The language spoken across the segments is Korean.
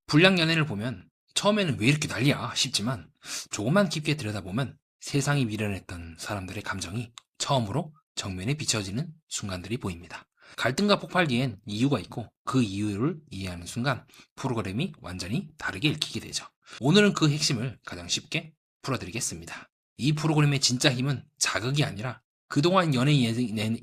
불량 연애를 보면 처음에는 왜 이렇게 난리야 싶지만 조금만 깊게 들여다보면 세상이 미련했던 사람들의 감정이 처음으로 정면에 비춰지는 순간들이 보입니다. 갈등과 폭발 뒤엔 이유가 있고 그 이유를 이해하는 순간 프로그램이 완전히 다르게 읽히게 되죠. 오늘은 그 핵심을 가장 쉽게 풀어드리겠습니다. 이 프로그램의 진짜 힘은 자극이 아니라 그동안 연예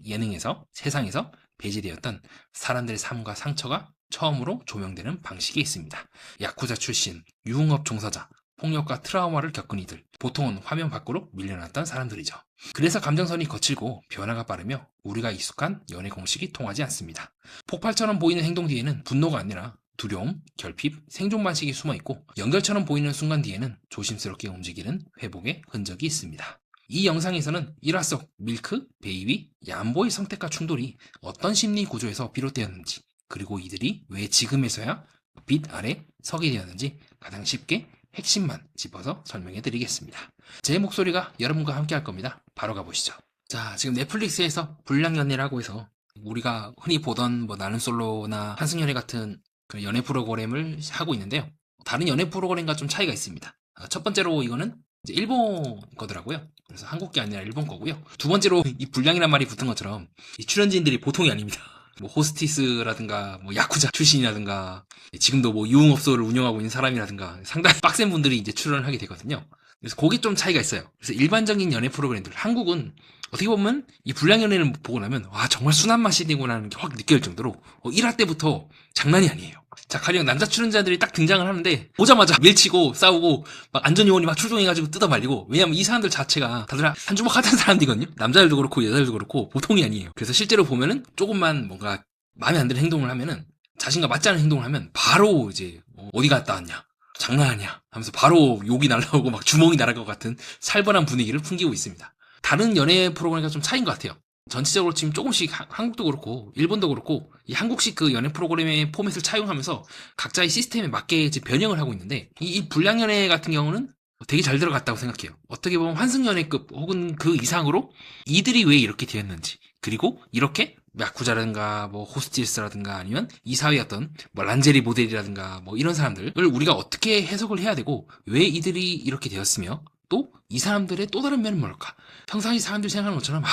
예능에서 세상에서 배제되었던 사람들의 삶과 상처가 처음으로 조명되는 방식이 있습니다. 야쿠자 출신, 유흥업 종사자, 폭력과 트라우마를 겪은 이들, 보통은 화면 밖으로 밀려났던 사람들이죠. 그래서 감정선이 거칠고 변화가 빠르며 우리가 익숙한 연애 공식이 통하지 않습니다. 폭발처럼 보이는 행동 뒤에는 분노가 아니라 두려움, 결핍, 생존 방식이 숨어있고 연결처럼 보이는 순간 뒤에는 조심스럽게 움직이는 회복의 흔적이 있습니다. 이 영상에서는 일화 속 밀크, 베이비, 얌보의 선택과 충돌이 어떤 심리 구조에서 비롯되었는지, 그리고 이들이 왜 지금에서야 빛 아래 서게 되었는지 가장 쉽게 핵심만 짚어서 설명해 드리겠습니다. 제 목소리가 여러분과 함께 할 겁니다. 바로 가보시죠. 자, 지금 넷플릭스에서 불량연애라고 해서 우리가 흔히 보던 나는 솔로나 한승연애 같은 그 연애 프로그램을 하고 있는데요. 다른 연애 프로그램과 좀 차이가 있습니다. 첫 번째로 이거는 이제 일본 거더라고요. 그래서 한국 게 아니라 일본 거고요. 두 번째로 이 불량이란 말이 붙은 것처럼 이 출연진들이 보통이 아닙니다. 호스티스라든가 야쿠자 출신이라든가 지금도 유흥업소를 운영하고 있는 사람이라든가 상당히 빡센 분들이 이제 출연을 하게 되거든요. 그래서 그게 좀 차이가 있어요. 그래서 일반적인 연애 프로그램들, 한국은 어떻게 보면 이 불량 연애를 보고 나면 와, 정말 순한 맛이구나라는 게 확 느껴질 정도로 1화 때부터 장난이 아니에요. 자, 가령 남자 출연자들이 딱 등장을 하는데 보자마자 밀치고 싸우고 막 안전요원이 막 출동해가지고 뜯어 말리고, 왜냐면 이 사람들 자체가 다들 한 주먹 하던 사람들이거든요. 남자들도 그렇고 여자들도 그렇고 보통이 아니에요. 그래서 실제로 보면은 조금만 뭔가 마음에 안 드는 행동을 하면은, 자신과 맞지 않은 행동을 하면 바로 이제 어디 갔다 왔냐, 장난하냐 하면서 바로 욕이 날라오고 막 주먹이 날아갈 것 같은 살벌한 분위기를 풍기고 있습니다. 다른 연애 프로그램과 좀 차이인 것 같아요. 전체적으로 지금 조금씩 한국도 그렇고 일본도 그렇고 이 한국식 그 연애 프로그램의 포맷을 차용하면서 각자의 시스템에 맞게 이제 변형을 하고 있는데, 이 불량연애 같은 경우는 되게 잘 들어갔다고 생각해요. 어떻게 보면 환승연애급 혹은 그 이상으로 이들이 왜 이렇게 되었는지, 그리고 이렇게 야쿠자라든가 호스티스라든가 아니면 이 사회의 어떤 란제리 모델이라든가 이런 사람들을 우리가 어떻게 해석을 해야 되고, 왜 이들이 이렇게 되었으며 또 이 사람들의 또 다른 면은 뭘까? 평상시 사람들이 생각하는 것처럼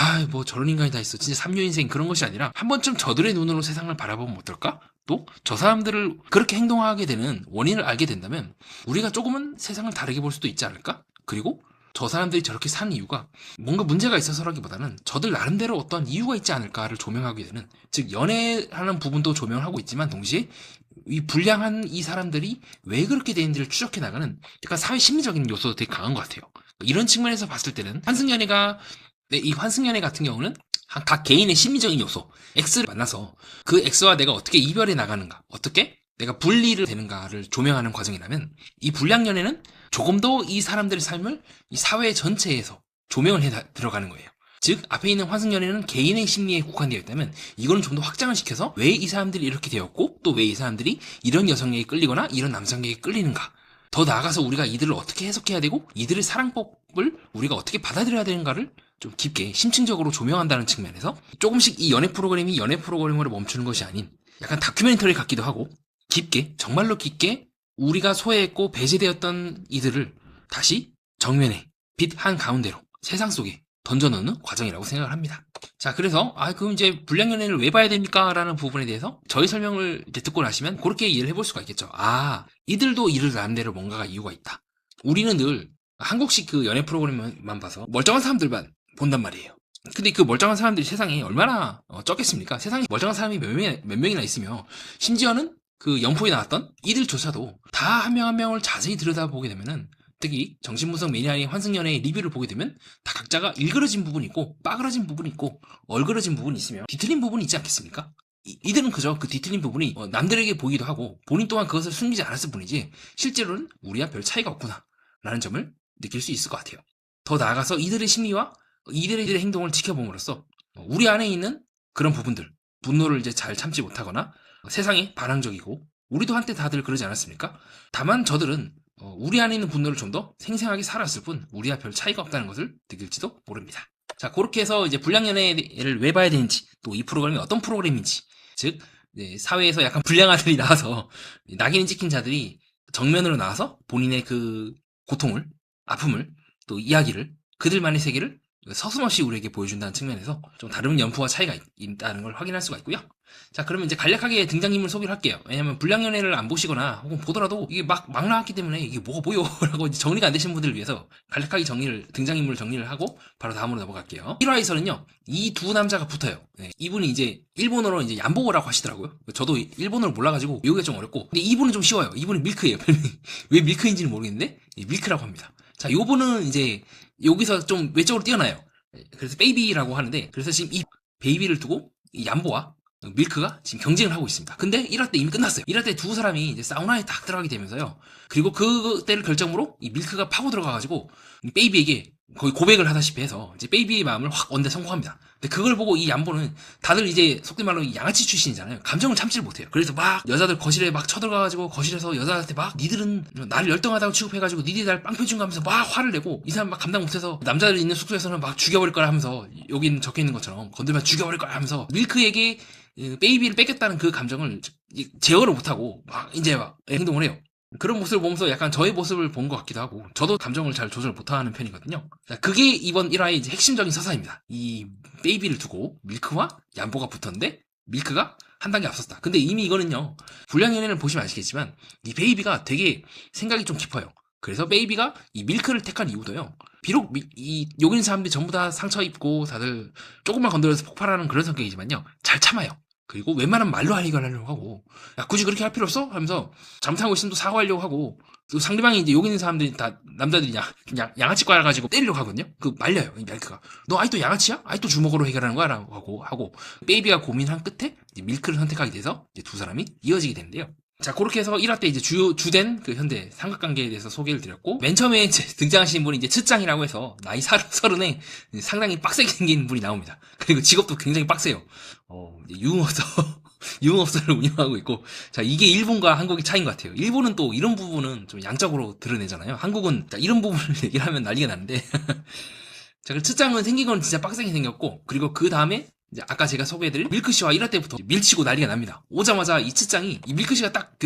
저런 인간이 다 있어, 진짜 삼류인생, 그런 것이 아니라 한 번쯤 저들의 눈으로 세상을 바라보면 어떨까? 또 저 사람들을 그렇게 행동하게 되는 원인을 알게 된다면 우리가 조금은 세상을 다르게 볼 수도 있지 않을까? 그리고 저 사람들이 저렇게 사는 이유가 뭔가 문제가 있어서라기보다는 저들 나름대로 어떤 이유가 있지 않을까를 조명하게 되는, 즉 연애하는 부분도 조명을 하고 있지만 동시에 이 불량한 이 사람들이 왜 그렇게 되는지를 추적해 나가는 약간 사회 심리적인 요소도 되게 강한 것 같아요. 이런 측면에서 봤을 때는 이 환승연애 같은 경우는 각 개인의 심리적인 요소, X를 만나서 그 X와 내가 어떻게 이별해 나가는가, 어떻게 내가 분리를 되는가를 조명하는 과정이라면, 이 불량연애는 조금 더 이 사람들의 삶을 이 사회 전체에서 조명을 들어가는 거예요. 즉 앞에 있는 환승연애는 개인의 심리에 국한되어 있다면, 이거는 좀 더 확장을 시켜서 왜 이 사람들이 이렇게 되었고 또 왜 이 사람들이 이런 여성에게 끌리거나 이런 남성에게 끌리는가, 더 나아가서 우리가 이들을 어떻게 해석해야 되고 이들의 사랑법을 우리가 어떻게 받아들여야 되는가를 좀 깊게 심층적으로 조명한다는 측면에서 조금씩 이 연애 프로그램이 연애 프로그램으로 멈추는 것이 아닌 약간 다큐멘터리 같기도 하고, 깊게, 정말로 깊게 우리가 소외했고 배제되었던 이들을 다시 정면에, 빛 한가운데로, 세상 속에 던져넣는 과정이라고 생각을 합니다. 자, 그래서 그럼 이제 불량연애를 왜 봐야 됩니까? 라는 부분에 대해서 저희 설명을 이제 듣고 나시면 그렇게 이해를 해볼 수가 있겠죠. 이들도 이들 나름대로 뭔가가 이유가 있다. 우리는 늘 한국식 그 연애 프로그램만 봐서 멀쩡한 사람들만 본단 말이에요. 근데 그 멀쩡한 사람들이 세상에 얼마나 적겠습니까? 세상에 멀쩡한 사람이 몇 명이나 있으며, 심지어는 그 연포에 나왔던 이들조차도 다 한 명 한 명을 자세히 들여다보게 되면은, 특히 정신분석 매니아의 환승연애의 리뷰를 보게 되면 다 각자가 일그러진 부분이 있고 빠그러진 부분이 있고 얼그러진 부분이 있으며 뒤틀린 부분이 있지 않겠습니까? 이들은 그저 그 뒤틀린 부분이 남들에게 보이기도 하고 본인 또한 그것을 숨기지 않았을 뿐이지 실제로는 우리와 별 차이가 없구나 라는 점을 느낄 수 있을 것 같아요. 더 나아가서 이들의 심리와 이들의 행동을 지켜봄으로써 우리 안에 있는 그런 부분들, 분노를 이제 잘 참지 못하거나 세상에 반항적이고, 우리도 한때 다들 그러지 않았습니까? 다만 저들은 우리 안에 있는 분노를 좀 더 생생하게 살았을 뿐 우리와 별 차이가 없다는 것을 느낄지도 모릅니다. 자, 그렇게 해서 이제 불량연애를 왜 봐야 되는지, 또 이 프로그램이 어떤 프로그램인지, 즉 사회에서 약간 불량아들이 나와서 낙인이 찍힌 자들이 정면으로 나와서 본인의 그 고통을, 아픔을, 또 이야기를, 그들만의 세계를 서슴없이 우리에게 보여준다는 측면에서 좀 다른 연프와 차이가 있다는 걸 확인할 수가 있고요. 자, 그러면 이제 간략하게 등장인물 소개를 할게요. 왜냐면 불량연애를 안 보시거나 혹은 보더라도 이게 막 나왔기 때문에 이게 뭐가 보여 라고 이제 정리가 안 되신 분들을 위해서 간략하게 등장인물 정리를 하고 바로 다음으로 넘어갈게요. 1화에서는요, 이 두 남자가 붙어요. 네, 이분이 이제 일본어로 이제 얀보고라고 하시더라고요. 저도 일본어를 몰라가지고 외우기가 좀 어렵고, 근데 이분은 좀 쉬워요. 이분은 밀크예요. 별명이. 왜 밀크인지는 모르겠는데 밀크라고 합니다. 자, 요분은 이제 여기서 좀 외적으로 뛰어나요. 그래서 베이비라고 하는데, 그래서 지금 이 베이비를 두고 이 얀보와 밀크가 지금 경쟁을 하고 있습니다. 근데 1화 때 이미 끝났어요. 1화 때 두 사람이 이제 사우나에 딱 들어가게 되면서요. 그리고 그때를 결정으로 이 밀크가 파고 들어가가지고 베이비에게 거의 고백을 하다시피 해서 이제 베이비의 마음을 확 얻는데 성공합니다. 근데 그걸 보고 이 얀보는 다들 이제 속된 말로 양아치 출신이잖아요. 감정을 참지를 못해요. 그래서 막 여자들 거실에 막 쳐들어가가지고 거실에서 여자한테 막 니들은 나를 열등하다고 취급해가지고 니들이 날 빵표준 하면서 막 화를 내고 이 사람 막 감당 못해서 남자들 있는 숙소에서는 막 죽여버릴 거라 하면서 여기 적혀있는 것처럼 건들면 죽여버릴 거라 하면서 밀크에게 베이비를 뺏겼다는 그 감정을 제어를 못하고 막 이제 막 행동을 해요. 그런 모습을 보면서 약간 저의 모습을 본 것 같기도 하고, 저도 감정을 잘 조절 못하는 편이거든요. 자, 그게 이번 1화의 이제 핵심적인 서사입니다. 이 베이비를 두고 밀크와 얀보가 붙었는데 밀크가 한 단계 앞섰다. 근데 이미 이거는요, 불량연애를 보시면 아시겠지만 이 베이비가 되게 생각이 좀 깊어요. 그래서 베이비가 이 밀크를 택한 이유도요, 비록 이 여기 있는 사람들이 전부 다 상처 입고 다들 조금만 건드려서 폭발하는 그런 성격이지만요, 잘 참아요. 그리고 웬만하면 말로 해결하려고 하고, 야, 굳이 그렇게 할 필요 없어? 하면서 잘못하고 있으면 또 사과하려고 하고, 또 상대방이 이제 여기 있는 사람들이 다 남자들이 양아치 꽈가지고 때리려고 하거든요. 그 말려요, 이 밀크가. 너 아직도 양아치야? 아직도 주먹으로 해결하는 거야? 라고 하고 베이비가 고민한 끝에 이제 밀크를 선택하게 돼서 이제 두 사람이 이어지게 되는데요. 자, 그렇게 해서 1화 때 이제 주된 그 현대 삼각관계에 대해서 소개를 드렸고, 맨 처음에 이제 등장하신 분이 이제 츠짱이라고 해서 나이 30에 상당히 빡세게 생긴 분이 나옵니다. 그리고 직업도 굉장히 빡세요. 유흥업소를 운영하고 있고, 자, 이게 일본과 한국의 차이인 것 같아요. 일본은 또 이런 부분은 좀 양적으로 드러내잖아요. 한국은 이런 부분을 얘기를 하면 난리가 나는데. 자, 그 츠짱은 생긴 건 진짜 빡세게 생겼고, 그리고 그 다음에 이제 아까 제가 소개해드린 밀크씨와 1화 때부터 밀치고 난리가 납니다. 오자마자 이 츠짱이 이 밀크씨가 딱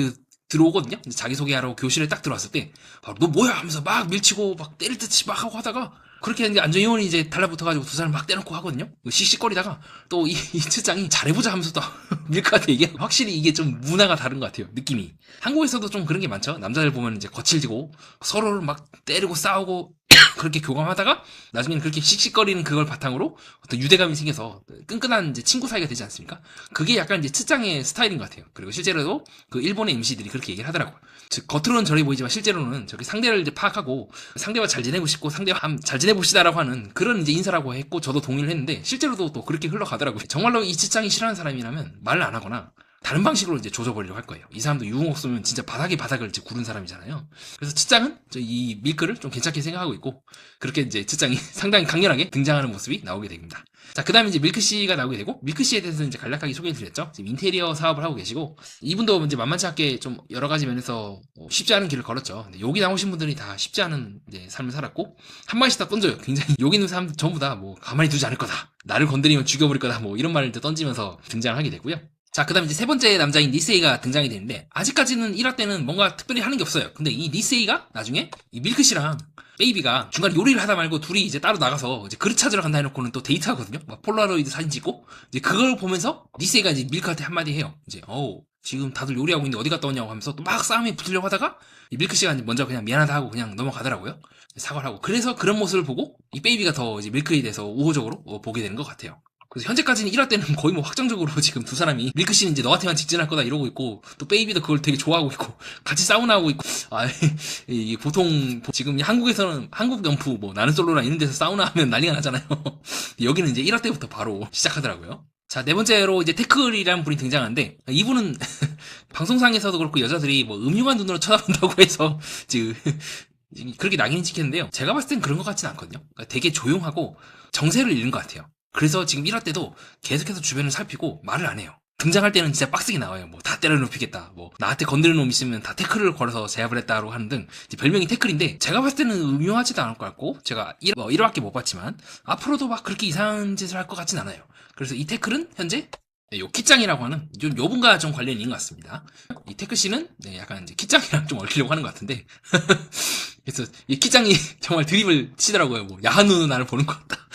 들어오거든요. 자기소개하러 교실에 딱 들어왔을 때 바로 너 뭐야 하면서 막 밀치고 막 때릴 듯이 막 하고 하다가, 그렇게 했는데 안정요원이 이제 달라붙어가지고 두 사람 막 떼놓고 하거든요. 씩씩거리다가 또 이 츠짱이 잘해보자 하면서 또 밀크한테 얘기하고, 확실히 이게 좀 문화가 다른 것 같아요, 느낌이. 한국에서도 좀 그런 게 많죠. 남자들 보면 이제 거칠지고 서로를 막 때리고 싸우고 그렇게 교감하다가 나중에는 그렇게 씩씩거리는 그걸 바탕으로 어떤 유대감이 생겨서 끈끈한 이제 친구 사이가 되지 않습니까? 그게 약간 이제 츠짱의 스타일인 것 같아요. 그리고 실제로도 그 일본의 MC들이 그렇게 얘기를 하더라고요. 즉 겉으로는 저래 보이지만 실제로는 저기 상대를 이제 파악하고 상대와 잘 지내고 싶고 상대와 잘 지내봅시다라고 하는 그런 이제 인사라고 했고, 저도 동의를 했는데 실제로도 또 그렇게 흘러가더라고요. 정말로 이 츠짱이 싫어하는 사람이라면 말을 안 하거나 다른 방식으로 이제 조져버리려고 할 거예요. 이 사람도 유흥업소면 진짜 바닥을 이제 구른 사람이잖아요. 그래서 츠짱은 이 밀크를 좀 괜찮게 생각하고 있고, 그렇게 이제 츠짱이 상당히 강렬하게 등장하는 모습이 나오게 됩니다. 자, 그 다음에 이제 밀크씨가 나오게 되고, 밀크씨에 대해서는 이제 간략하게 소개를 드렸죠. 지금 인테리어 사업을 하고 계시고, 이분도 이제 만만치 않게 좀 여러 가지 면에서 쉽지 않은 길을 걸었죠. 근데 여기 나오신 분들이 다 쉽지 않은 이제 삶을 살았고, 한 마디씩 다 던져요. 굉장히 여기 있는 사람들 전부 다 뭐 가만히 두지 않을 거다, 나를 건드리면 죽여버릴 거다, 뭐 이런 말을 던지면서 등장을 하게 되고요. 자, 그 다음에 이제 세 번째 남자인 니세이가 등장이 되는데, 아직까지는 1화 때는 뭔가 특별히 하는 게 없어요. 근데 이 니세이가 나중에 이 밀크씨랑 베이비가 중간에 요리를 하다 말고 둘이 이제 따로 나가서 이제 그릇 찾으러 간다 해놓고는 또 데이트하거든요. 막 폴라로이드 사진 찍고, 이제 그걸 보면서 니세이가 이제 밀크한테 한마디 해요. 이제 지금 다들 요리하고 있는데 어디 갔다 오냐고 하면서 또 막 싸움에 붙으려고 하다가 이 밀크씨가 먼저 그냥 미안하다 하고 그냥 넘어가더라고요. 사과를 하고. 그래서 그런 모습을 보고 이 베이비가 더 이제 밀크에 대해서 우호적으로 보게 되는 것 같아요. 그래서 현재까지는 1화 때는 거의 뭐 확정적으로 지금 두 사람이, 밀크씨는 이제 너한테만 직진할 거다 이러고 있고, 또 베이비도 그걸 되게 좋아하고 있고, 같이 사우나 하고 있고, 이게 보통 지금 한국에서는 한국 연프 뭐 나는 솔로나 이런 데서 사우나 하면 난리가 나잖아요. 여기는 이제 1화 때부터 바로 시작하더라고요. 자, 네 번째로 이제 태클이라는 분이 등장하는데, 이분은 방송상에서도 그렇고 여자들이 뭐 음흉한 눈으로 쳐다본다고 해서 지금 그렇게 낙인이 찍혔는데요. 제가 봤을 땐 그런 것 같진 않거든요. 그러니까 되게 조용하고 정세를 잃은 것 같아요. 그래서 지금 1화 때도 계속해서 주변을 살피고 말을 안 해요. 등장할 때는 진짜 빡세게 나와요. 뭐 다 때려 눕히겠다, 뭐 나한테 건드리는 놈 있으면 다 태클을 걸어서 제압을 했다고 하는 등 별명이 태클인데, 제가 봤을 때는 음흉하지도 않을 것 같고, 제가 1화밖에 못 봤지만 앞으로도 막 그렇게 이상한 짓을 할 것 같진 않아요. 그래서 이 태클은 현재 네, 요 키짱이라고 하는 좀 요분과 좀 관련이 있는 것 같습니다. 이 태크 씨는 네, 약간 이제 키짱이랑 좀 얽히려고 하는 것 같은데 그래서 이 키짱이 정말 드립을 치더라고요. 뭐 야한 눈으로 나를 보는 것 같다.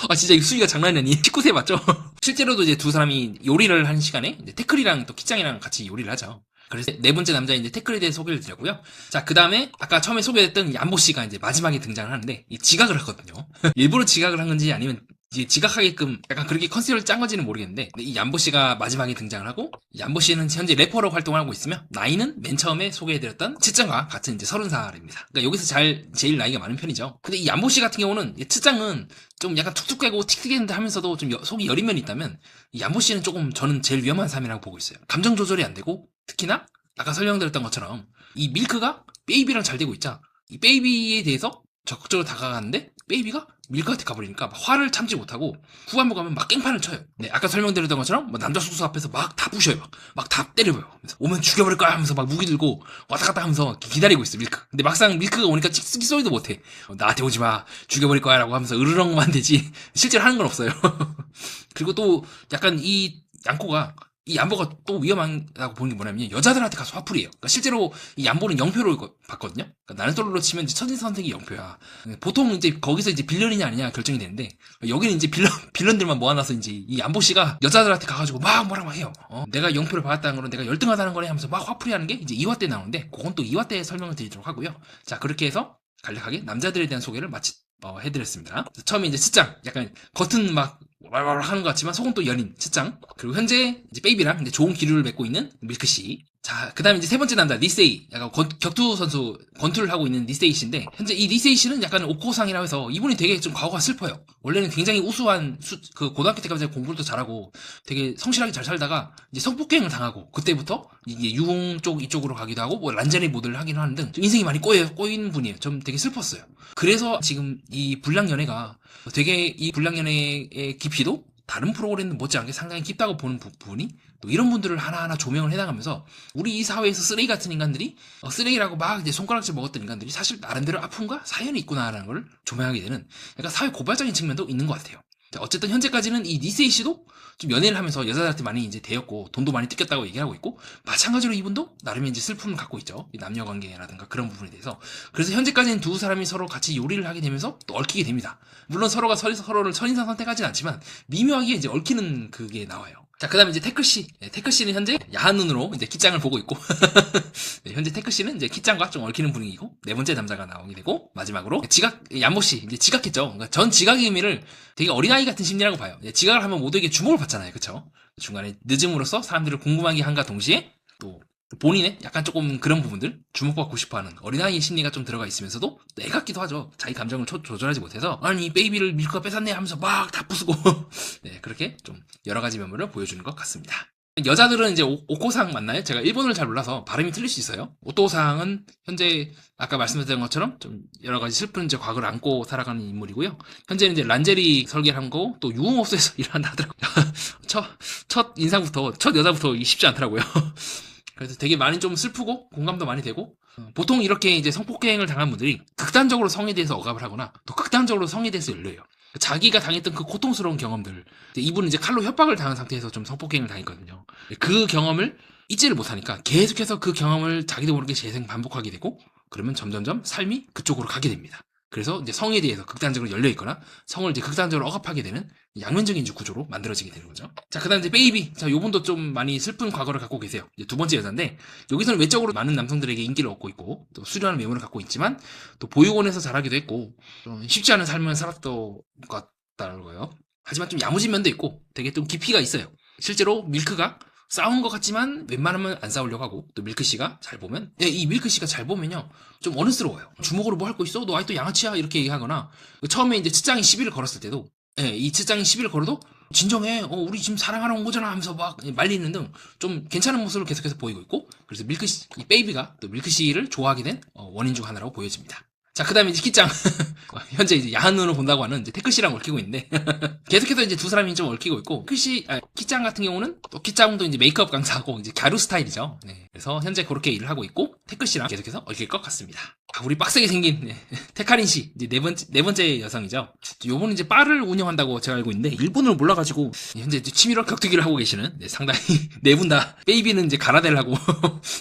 아 진짜 이 수위가 장난이 아니. 19세 맞죠? 실제로도 이제 두 사람이 요리를 하는 시간에 이제 태클이랑 또 키짱이랑 같이 요리를 하죠. 그래서 네 번째 남자인 이제 태클에 대해 소개를 드렸고요. 자, 그 다음에 아까 처음에 소개했던 얀보 씨가 이제 마지막에 등장을 하는데 이 지각을 하거든요. 일부러 지각을 한 건지 아니면 이제 지각하게끔 약간 그렇게 컨셉을 짠 건지는 모르겠는데 이 얀보 씨가 마지막에 등장을 하고 얀보 씨는 현재 래퍼로 활동을 하고 있으며 나이는 맨 처음에 소개해드렸던 츠짱과 같은 이제 30살입니다. 그러니까 여기서 제일 나이가 많은 편이죠. 근데 이 얀보 씨 같은 경우는 츠짱은 좀 약간 툭툭 깨고 틱틱했는데 하면서도 좀 속이 여린 면이 있다면 이 얀보 씨는 조금 저는 제일 위험한 사람이라고 보고 있어요. 감정 조절이 안 되고 특히나 아까 설명드렸던 것처럼 이 밀크가 베이비랑 잘 되고 있자 이 베이비에 대해서 적극적으로 다가가는데 베이비가 밀크한테 가버리니까 막 화를 참지 못하고 후반부 가면 막 깽판을 쳐요. 네, 아까 설명드렸던 것처럼 뭐 남자 숙소 앞에서 막 다 부셔요. 막 다 때려요. 오면 죽여버릴 거야 하면서 막 무기 들고 왔다 갔다 하면서 기다리고 있어 밀크. 근데 막상 밀크가 오니까 찍쓰기 소리도 못해. 나한테 오지 마. 죽여버릴 거야 라고 하면서 으르렁만 되지 실제로 하는 건 없어요. 그리고 또 약간 이 양코가 이 얀보가 또 위험하다고 보는 게 뭐냐면 여자들한테 가서 화풀이에요. 그러니까 실제로 이 얀보는 0표를 받거든요. 그러니까 나는 솔로로 치면 이제 첫인 선택이 0표야. 보통 이제 거기서 이제 빌런이냐 아니냐 결정이 되는데 여기는 이제 빌런들만 모아놔서 이제 이 얀보 씨가 여자들한테 가가지고 막 뭐라 막 해요. 내가 0표를 받았다는 거는 내가 열등하다는 거네 하면서 막 화풀이하는 게 이제 2화 때 나오는데 그건 또 2화 때 설명을 드리도록 하고요. 자, 그렇게 해서 간략하게 남자들에 대한 소개를 해드렸습니다. 처음에 이제 츠짱 약간 겉은 막 하는 것 같지만 속은 또 연인 츠짱, 그리고 현재 이제 베이비랑 이제 좋은 기류를 맺고 있는 밀크씨. 자, 그 다음에 이제 세 번째 남자 리세이, 약간 격투 선수 권투를 하고 있는 리세이 씨인데 현재 이 리세이 씨는 약간 오코상이라고 해서 이분이 되게 좀 과거가 슬퍼요. 원래는 굉장히 우수한 그 고등학교 때까지 공부도 잘하고 되게 성실하게 잘 살다가 이제 성폭행을 당하고 그때부터 이게 유흥 쪽 이쪽으로 가기도 하고 뭐 란제리 모델을 하긴 하는 등 인생이 많이 꼬인 분이에요. 좀 되게 슬펐어요. 그래서 지금 이 불량연애가 되게 이 불량연애의 깊이도 다른 프로그램은 못지않게 상당히 깊다고 보는 부분이 또 이런 분들을 하나하나 조명을 해나가면서 우리 이 사회에서 쓰레기 같은 인간들이 쓰레기라고 막 이제 손가락질 먹었던 인간들이 사실 나름대로 아픔과 사연이 있구나라는 걸 조명하게 되는 약간 사회 고발적인 측면도 있는 것 같아요. 어쨌든 현재까지는 이 니세이 씨도 좀 연애를 하면서 여자들한테 많이 이제 대였고 돈도 많이 뜯겼다고 얘기하고 있고 마찬가지로 이분도 나름의 이제 슬픔을 갖고 있죠. 이 남녀 관계라든가 그런 부분에 대해서. 그래서 현재까지는 두 사람이 서로 같이 요리를 하게 되면서 또 얽히게 됩니다. 물론 서로가 서로를 선인상 선택하진 않지만 미묘하게 이제 얽히는 그게 나와요. 자, 그 다음에 이제 태클씨. 네, 태클씨는 현재 야한 눈으로 이제 키짱을 보고 있고, 네, 현재 태클씨는 이제 키짱과 좀 얽히는 분위기고, 네 번째 남자가 나오게 되고, 마지막으로 얀보씨, 이제 지각했죠. 그러니까 전 지각의 의미를 되게 어린아이 같은 심리라고 봐요. 지각을 하면 모두에게 주목을 받잖아요. 그쵸? 중간에 늦음으로써 사람들을 궁금하게 한과 동시에, 또 본인의 약간 조금 그런 부분들 주목받고 싶어하는 어린아이의 심리가 좀 들어가 있으면서도 애같기도 하죠. 자기 감정을 조절하지 못해서 아니 베이비를 밀크가 뺏었네 하면서 막 다 부수고 네, 그렇게 좀 여러 가지 면모를 보여주는 것 같습니다. 여자들은 이제 오코상 맞나요? 제가 일본어를 잘 몰라서 발음이 틀릴 수 있어요. 오토상은 현재 아까 말씀드린 것처럼 좀 여러 가지 슬픈 이제 과거를 안고 살아가는 인물이고요. 현재는 이제 란제리 설계를 한 거 또 유흥업소에서 일한다 하더라고요. 첫 인상부터 첫 여자부터 쉽지 않더라고요. 그래서 되게 많이 좀 슬프고 공감도 많이 되고 보통 이렇게 이제 성폭행을 당한 분들이 극단적으로 성에 대해서 억압을 하거나 또 극단적으로 성에 대해서 열려요. 자기가 당했던 그 고통스러운 경험들, 이분은 이제 칼로 협박을 당한 상태에서 좀 성폭행을 당했거든요. 그 경험을 잊지를 못하니까 계속해서 그 경험을 자기도 모르게 재생 반복하게 되고 그러면 점점점 삶이 그쪽으로 가게 됩니다. 그래서 이제 성에 대해서 극단적으로 열려있거나 성을 이제 극단적으로 억압하게 되는 양면적인 구조로 만들어지게 되는 거죠. 자, 그 다음 이제 베이비. 자, 요분도 좀 많이 슬픈 과거를 갖고 계세요. 이제 두 번째 여자인데, 여기서는 외적으로 많은 남성들에게 인기를 얻고 있고, 또 수려한 외모를 갖고 있지만, 또 보육원에서 자라기도 했고, 좀 쉽지 않은 삶을 살았던 것 같다고요. 하지만 좀 야무진 면도 있고, 되게 좀 깊이가 있어요. 실제로 밀크가 싸운 것 같지만 웬만하면 안 싸우려고 하고 또 밀크씨가 잘 보면 이 밀크씨가 잘 보면요 좀 어른스러워요. 주먹으로 뭐 할 거 있어? 너 아직도 양아치야? 이렇게 얘기하거나 처음에 이제 츠짱이 시비를 걸었을 때도 이 츠짱이 시비를 걸어도 진정해 우리 지금 사랑하러 온 거잖아 하면서 막 말리는 등 좀 괜찮은 모습을 계속해서 보이고 있고 그래서 밀크씨 이 베이비가 또 밀크씨를 좋아하게 된 원인 중 하나라고 보여집니다. 자, 그 다음에 이제 키짱. 현재 이제 야한 눈으로 본다고 하는 이제 태클씨랑 얽히고 있는데, 계속해서 이제 두 사람이 좀 얽히고 있고, 키짱 같은 경우는 또 키짱도 이제 메이크업 강사하고 이제 갸루 스타일이죠. 네. 그래서 현재 그렇게 일을 하고 있고, 태클씨랑 계속해서 얽힐 것 같습니다. 우리 빡세게 생긴 테카린 씨 이제 네 번째 여성이죠. 요분은 이제 바를 운영한다고 제가 알고 있는데 일본을 몰라가지고 현재 이제 치밀한 격투기를 하고 계시는 상당히 네 분 다 베이비는 이제 가라데를 하고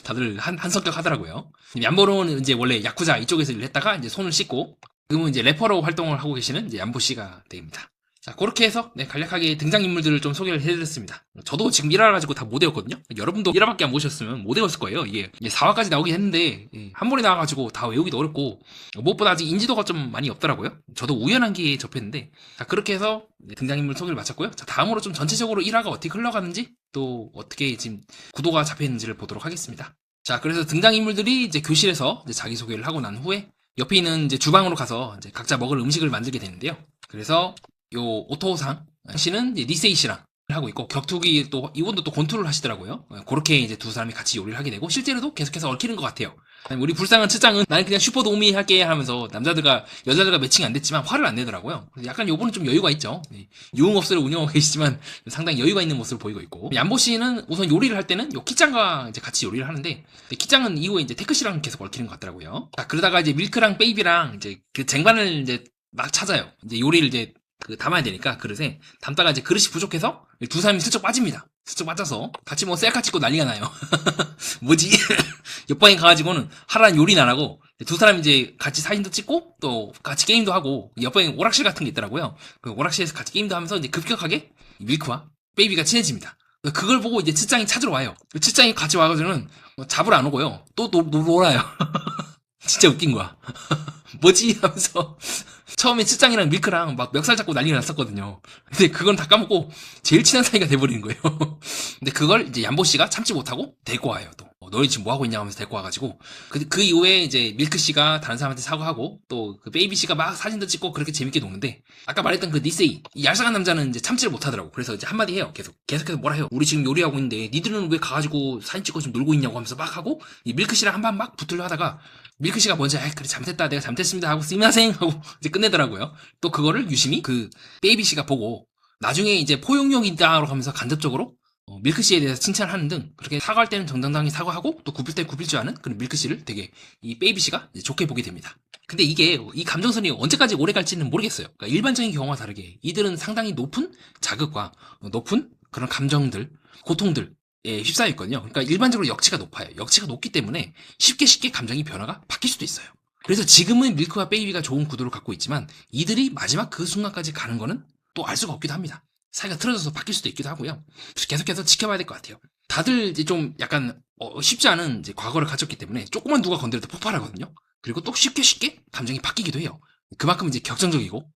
다들 한 성격 하더라고요. 얀보로는 이제 원래 야쿠자 이쪽에서 일을 했다가 이제 손을 씻고 지금은 이제 래퍼로 활동을 하고 계시는 이제 얀보 씨가 됩니다. 자, 그렇게 해서 간략하게 등장인물들을 좀 소개를 해드렸습니다. 저도 지금 1화 가지고 다 못 외웠거든요. 여러분도 1화밖에 안 보셨으면 못 외웠을 거예요. 이게 4화까지 나오긴 했는데 한 번에 나와가지고 다 외우기도 어렵고 무엇보다 아직 인지도가 좀 많이 없더라고요. 저도 우연한 기회에 접했는데 자, 그렇게 해서 등장인물 소개를 마쳤고요. 자, 다음으로 좀 전체적으로 1화가 어떻게 흘러가는지 또 어떻게 지금 구도가 잡혀있는지를 보도록 하겠습니다. 자, 그래서 등장인물들이 이제 교실에서 이제 자기소개를 하고 난 후에 옆에 있는 이제 주방으로 가서 이제 각자 먹을 음식을 만들게 되는데요. 그래서 요 오토상 씨는 이제 니세이 씨랑 하고 있고 격투기 또 이분도 또 권투를 하시더라고요. 그렇게 이제 두 사람이 같이 요리를 하게 되고 실제로도 계속해서 얽히는 것 같아요. 우리 불쌍한 츠짱은 나는 그냥 슈퍼 도우미 할게 하면서 여자들과 매칭이 안 됐지만 화를 안 내더라고요. 약간 요번은 좀 여유가 있죠. 유흥업소를 운영하고 계시지만 상당히 여유가 있는 모습을 보이고 있고 얀보 씨는 우선 요리를 할 때는 요 키짱과 이제 같이 요리를 하는데 키짱은 이후에 이제 테크 씨랑 계속 얽히는 것 같더라고요. 자, 그러다가 이제 밀크랑 베이비랑 이제 그 쟁반을 이제 막 찾아요. 이제 요리를 이제 담아야 되니까 그릇에 담다가 이제 그릇이 부족해서 두 사람이 슬쩍 빠집니다. 슬쩍 빠져서 같이 뭐 셀카 찍고 난리가 나요. 뭐지? 옆방에 가가지고는 하라는 요리는 안 하고 두 사람이 이제 같이 사진도 찍고 또 같이 게임도 하고 옆방에 오락실 같은 게 있더라고요. 그 오락실에서 같이 게임도 하면서 이제 급격하게 밀크와 베이비가 친해집니다. 그걸 보고 이제 츠짱이 찾으러 와요. 츠짱이 같이 와가지고는 잡으러 안 오고요. 또 놀아요. 진짜 웃긴 거야. 뭐지? 하면서 처음에 츠짱이랑 밀크랑 막 멱살 잡고 난리가 났었거든요. 근데 그건 다 까먹고 제일 친한 사이가 돼버리는 거예요. 근데 그걸 이제 얀보 씨가 참지 못하고 데리고 와요. 또 너희 지금 뭐 하고 있냐 하면서 데리고 와가지고 그 이후에 이제 밀크 씨가 다른 사람한테 사과하고 또 그 베이비 씨가 막 사진도 찍고 그렇게 재밌게 노는데 아까 말했던 그 니세이 이 얄쌍한 남자는 이제 참지를 못하더라고. 그래서 이제 한마디 해요. 계속해서 뭐라 해요. 우리 지금 요리하고 있는데 니들은 왜 가가지고 사진 찍고 지금 놀고 있냐고 하면서 막 하고 이 밀크 씨랑 한 번 막 붙으려 하다가 밀크 씨가 먼저 그래 잘못했다 내가 잘못했습니다 하고 스미마생 하고 이제 끝내더라고요. 또 그거를 유심히 그 베이비 씨가 보고 나중에 이제 포용력이다라고 하면서 간접적으로 밀크 씨에 대해서 칭찬을 하는 등 그렇게 사과할 때는 정당당히 사과하고 또 굽힐 때 굽힐 줄 아는 그런 밀크 씨를 되게 이 베이비 씨가 좋게 보게 됩니다. 근데 이게 이 감정선이 언제까지 오래 갈지는 모르겠어요. 그러니까 일반적인 경우와 다르게 이들은 상당히 높은 자극과 높은 그런 감정들, 고통들 휩싸여 있거든요. 그러니까 일반적으로 역치가 높아요. 역치가 높기 때문에 쉽게 감정이 변화가 바뀔 수도 있어요. 그래서 지금은 밀크와 베이비가 좋은 구도를 갖고 있지만 이들이 마지막 그 순간까지 가는 거는 또 알 수가 없기도 합니다. 사이가 틀어져서 바뀔 수도 있기도 하고요. 계속해서 지켜봐야 될 것 같아요. 다들 이제 좀 약간 쉽지 않은 이제 과거를 가졌기 때문에 조금만 누가 건드려도 폭발하거든요. 그리고 또 쉽게 감정이 바뀌기도 해요. 그만큼 이제 격정적이고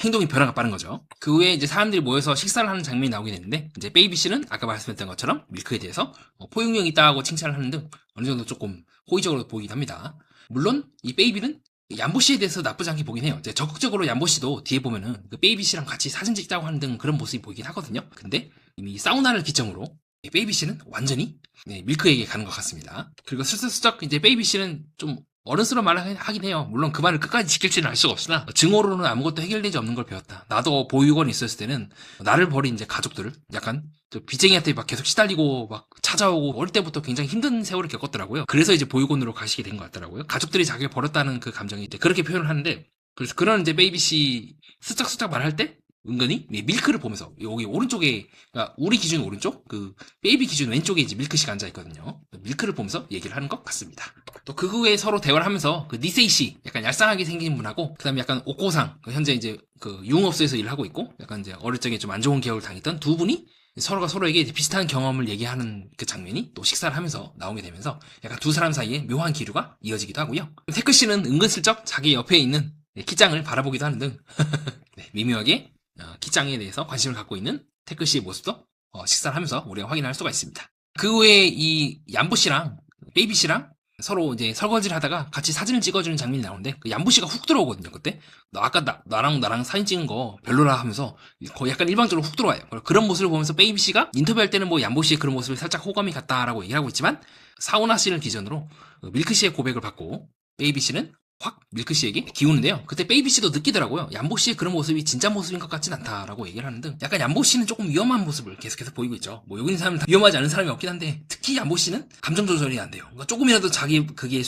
행동이 변화가 빠른 거죠. 그 후에 이제 사람들이 모여서 식사를 하는 장면이 나오게 되는데 이제 베이비 씨는 아까 말씀했던 것처럼 밀크에 대해서 포용력이 있다고 칭찬을 하는 등 어느 정도 조금 호의적으로 보이긴 합니다. 물론 이 베이비는 얀보 씨에 대해서 나쁘지 않게 보긴 해요. 이제 적극적으로 얀보 씨도 뒤에 보면은 그 베이비 씨랑 같이 사진 찍자고 하는 등 그런 모습이 보이긴 하거든요. 근데 이미 사우나를 기점으로 베이비 씨는 완전히 밀크에게 가는 것 같습니다. 그리고 슬슬 이제 베이비 씨는 좀 어른스러운 말을 하긴 해요. 물론 그 말을 끝까지 지킬지는 알 수가 없으나 증오로는 아무것도 해결되지 없는 걸 배웠다. 나도 보육원에 있었을 때는 나를 버린 이제 가족들을 약간 빚쟁이한테 막 계속 시달리고 막 찾아오고 어릴 때부터 굉장히 힘든 세월을 겪었더라고요. 그래서 이제 보육원으로 가시게 된 것 같더라고요. 가족들이 자기를 버렸다는 그 감정이 이제 그렇게 표현을 하는데 그래서 그런 이제 베이비 씨 슬쩍슬쩍 말할 때 은근히 밀크를 보면서 여기 오른쪽에 그러니까 우리 기준 오른쪽 그 베이비 기준 왼쪽에 이제 밀크 씨가 앉아 있거든요. 밀크를 보면서 얘기를 하는 것 같습니다. 또 그 후에 서로 대화를 하면서 그 니세이 씨 약간 얄쌍하게 생긴 분하고 그다음에 약간 오코상 현재 이제 그 유흥업소에서 일을 하고 있고 약간 이제 어릴 적에 좀 안 좋은 기억을 당했던 두 분이 서로가 서로에게 비슷한 경험을 얘기하는 그 장면이 또 식사를 하면서 나오게 되면서 약간 두 사람 사이에 묘한 기류가 이어지기도 하고요. 테크 씨는 은근슬쩍 자기 옆에 있는 키짱을 바라보기도 하는 등 미묘하게 키짱에 대해서 관심을 갖고 있는 테크 씨의 모습도 식사를 하면서 우리가 확인할 수가 있습니다. 그 후에 이 얀보 씨랑 베이비 씨랑 서로 이제 설거지를 하다가 같이 사진을 찍어주는 장면이 나오는데 그 얀보 씨가 훅 들어오거든요. 그때 아까 나랑 사진 찍은 거 별로라 하면서 거의 약간 일방적으로 훅 들어와요. 그런 모습을 보면서 베이비 씨가 인터뷰할 때는 뭐 얀보 씨의 그런 모습을 살짝 호감이 갔다라고 얘기를 하고 있지만 사우나 씬을 기준으로 밀크 씨의 고백을 받고 베이비 씨는 확 밀크 씨에게 기우는데요. 그때 베이비 씨도 느끼더라고요. 얀보 씨의 그런 모습이 진짜 모습인 것 같진 않다라고 얘기를 하는 등 약간 얀보 씨는 조금 위험한 모습을 계속해서 보이고 있죠. 뭐 여기 있는 사람은 다 위험하지 않은 사람이 없긴 한데 특히 얀보 씨는 감정 조절이 안 돼요. 그러니까 조금이라도 자기 그게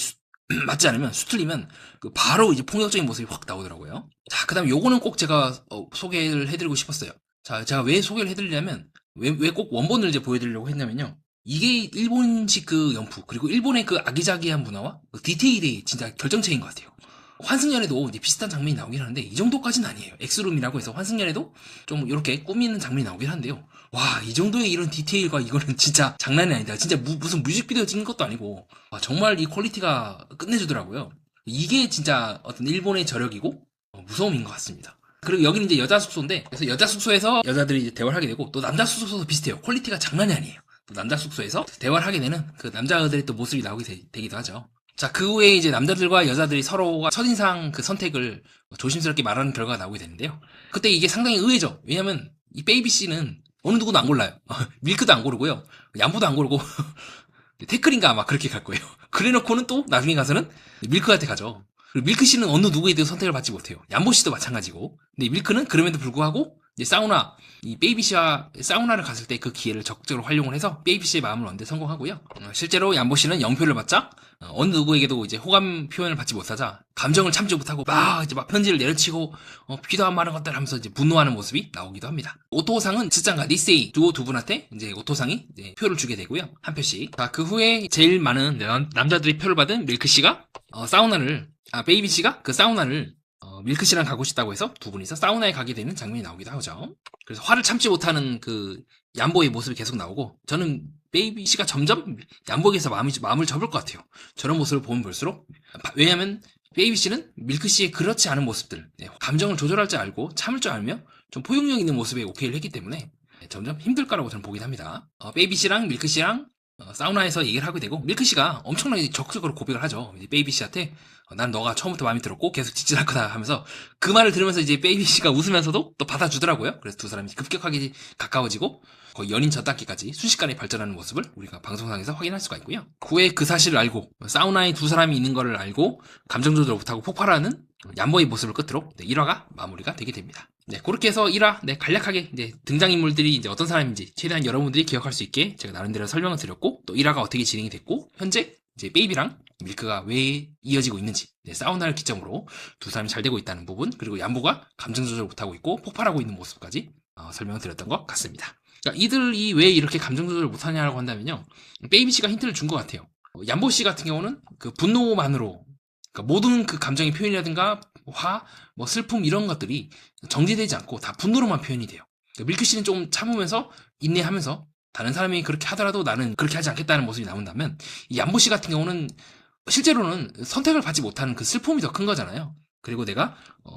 맞지 않으면 수틀리면 바로 이제 폭력적인 모습이 확 나오더라고요. 자, 그 다음에 요거는 꼭 제가 소개를 해드리고 싶었어요. 자, 제가 왜 소개를 해드리냐면 왜 꼭 원본을 이제 보여드리려고 했냐면요. 이게 일본식 그 연프, 그리고 일본의 그 아기자기한 문화와 그 디테일이 진짜 결정체인 것 같아요. 환승연에도 이제 비슷한 장면이 나오긴 하는데 이 정도까지는 아니에요. 엑스룸이라고 해서 환승연에도 좀 이렇게 꾸미는 장면이 나오긴 한데요. 와, 이 정도의 이런 디테일과 이거는 진짜 장난이 아니다. 진짜 무슨 뮤직비디오 찍는 것도 아니고 정말 이 퀄리티가 끝내주더라고요. 이게 진짜 어떤 일본의 저력이고 무서움인 것 같습니다. 그리고 여기는 이제 여자 숙소인데, 그래서 여자 숙소에서 여자들이 이제 대화를 하게 되고, 또 남자 숙소도 비슷해요. 퀄리티가 장난이 아니에요. 또 남자 숙소에서 대화를 하게 되는 그 남자들의 또 모습이 나오게 되기도 하죠. 자, 그 후에 이제 남자들과 여자들이 서로가 첫인상 그 선택을 조심스럽게 말하는 결과가 나오게 되는데요. 그때 이게 상당히 의외죠. 왜냐면 이 베이비 씨는 어느 누구도 안 골라요. 밀크도 안 고르고요. 얌보도 안 고르고 태클인가 아마 그렇게 갈 거예요. 그래놓고는 또 나중에 가서는 밀크한테 가죠. 그리고 밀크 씨는 어느 누구에 대해서 선택을 받지 못해요. 얌보 씨도 마찬가지고. 근데 밀크는 그럼에도 불구하고 이제 이 베이비 씨와 사우나를 갔을 때 그 기회를 적극적으로 활용을 해서 베이비 씨의 마음을 얻는 데 성공하고요. 실제로 얌보 씨는 0표를 받자 어느 누구에게도 이제 호감 표현을 받지 못하자 감정을 참지 못하고 막 편지를 내려치고 비도한 많은 것들 하면서 이제 분노하는 모습이 나오기도 합니다. 오토상은 츠짱과 니세이 두 분한테 이제 오토상이 이제 표를 주게 되고요. 한 표씩. 자, 그 후에 제일 많은 남자들이 표를 받은 밀크 씨가 베이비 씨가 그 사우나를 밀크 씨랑 가고 싶다고 해서 두 분이서 사우나에 가게 되는 장면이 나오기도 하죠. 그래서 화를 참지 못하는 그 얌보의 모습이 계속 나오고, 저는 베이비 씨가 점점 얌보에게서 마음을 접을 것 같아요. 저런 모습을 보면 볼수록. 왜냐면 베이비 씨는 밀크 씨의 그렇지 않은 모습들, 감정을 조절할 줄 알고 참을 줄 알며 좀 포용력 있는 모습에 오케이를 했기 때문에 점점 힘들 거라고 저는 보긴 합니다. 베이비 씨랑 밀크 씨랑 사우나에서 얘기를 하게 되고, 밀크 씨가 엄청나게 적극적으로 고백을 하죠. 이제 베이비 씨한테 난 너가 처음부터 마음에 들었고 계속 직진할 거다 하면서, 그 말을 들으면서 이제 베이비 씨가 웃으면서도 또 받아주더라고요. 그래서 두 사람이 급격하게 가까워지고 거의 연인 첫 닿기까지 순식간에 발전하는 모습을 우리가 방송상에서 확인할 수가 있고요. 후에 그 사실을 알고 사우나에 두 사람이 있는 거를 알고 감정 조절 못하고 폭발하는 얌보의 모습을 끝으로 1화가 마무리가 되게 됩니다. 그렇게 해서 1화 간략하게 이제 등장인물들이 이제 어떤 사람인지 최대한 여러분들이 기억할 수 있게 제가 나름대로 설명을 드렸고, 또 1화가 어떻게 진행이 됐고 현재 이제 베이비랑 밀크가 왜 이어지고 있는지, 사우나를 기점으로 두 사람이 잘 되고 있다는 부분, 그리고 얌보가 감정 조절 못하고 있고 폭발하고 있는 모습까지 설명을 드렸던 것 같습니다. 그러니까 이들이 왜 이렇게 감정 조절을 못하냐고 한다면요, 베이비 씨가 힌트를 준 것 같아요. 얌보 씨 같은 경우는 그 분노만으로, 그러니까 모든 그 감정의 표현이라든가 화, 슬픔 이런 것들이 정제되지 않고 다 분노로만 표현이 돼요. 그러니까 밀크 씨는 좀 참으면서 인내하면서 다른 사람이 그렇게 하더라도 나는 그렇게 하지 않겠다는 모습이 나온다면, 이 얌보 씨 같은 경우는 실제로는 선택을 받지 못하는 그 슬픔이 더 큰 거잖아요. 그리고 내가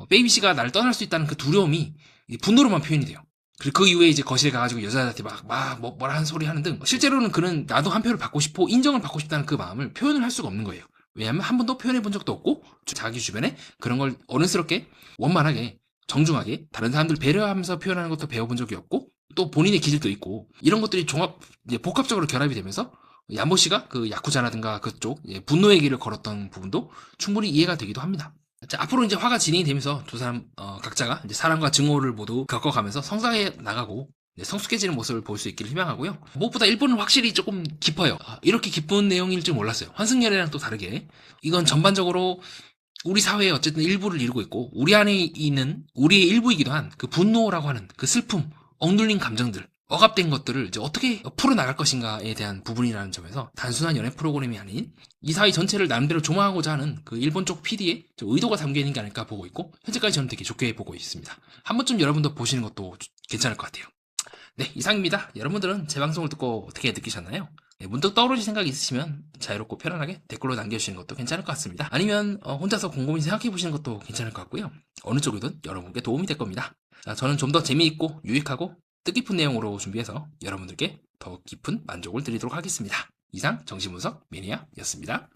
베이비 씨가 나를 떠날 수 있다는 그 두려움이 분노로만 표현이 돼요. 그리고 그 이후에 이제 거실에 가가지고 여자한테 뭐라 하는 소리 하는 등, 실제로는 그는 나도 한 표를 받고 싶고 인정을 받고 싶다는 그 마음을 표현을 할 수가 없는 거예요. 왜냐하면 한 번도 표현해 본 적도 없고, 자기 주변에 그런 걸 어른스럽게 원만하게 정중하게 다른 사람들 배려하면서 표현하는 것도 배워본 적이 없고, 또 본인의 기질도 있고, 이런 것들이 복합적으로 결합이 되면서 얌보 씨가 그 야쿠자라든가 그쪽 분노의 길을 걸었던 부분도 충분히 이해가 되기도 합니다. 자, 앞으로 이제 화가 진행이 되면서 두 사람 각자가 이제 사랑과 증오를 모두 겪어가면서 성장해 나가고 성숙해지는 모습을 볼 수 있기를 희망하고요. 무엇보다 일본은 확실히 조금 깊어요. 이렇게 깊은 내용일 줄 몰랐어요. 환승연애랑 또 다르게 이건 전반적으로 우리 사회의 어쨌든 일부를 이루고 있고, 우리 안에 있는 우리의 일부이기도 한 그 분노라고 하는 그 슬픔, 억눌린 감정들, 억압된 것들을 이제 어떻게 풀어나갈 것인가에 대한 부분이라는 점에서 단순한 연애 프로그램이 아닌 이 사회 전체를 나름대로 조망하고자 하는 그 일본 쪽 PD의 의도가 담겨 있는 게 아닐까 보고 있고, 현재까지 저는 되게 좋게 보고 있습니다. 한 번쯤 여러분도 보시는 것도 괜찮을 것 같아요. 이상입니다. 여러분들은 제 방송을 듣고 어떻게 느끼셨나요? 문득 떠오르신 생각이 있으시면 자유롭고 편안하게 댓글로 남겨주시는 것도 괜찮을 것 같습니다. 아니면 혼자서 곰곰이 생각해보시는 것도 괜찮을 것 같고요. 어느 쪽이든 여러분께 도움이 될 겁니다. 저는 좀 더 재미있고 유익하고 뜻깊은 내용으로 준비해서 여러분들께 더 깊은 만족을 드리도록 하겠습니다. 이상 정신분석 매니아였습니다.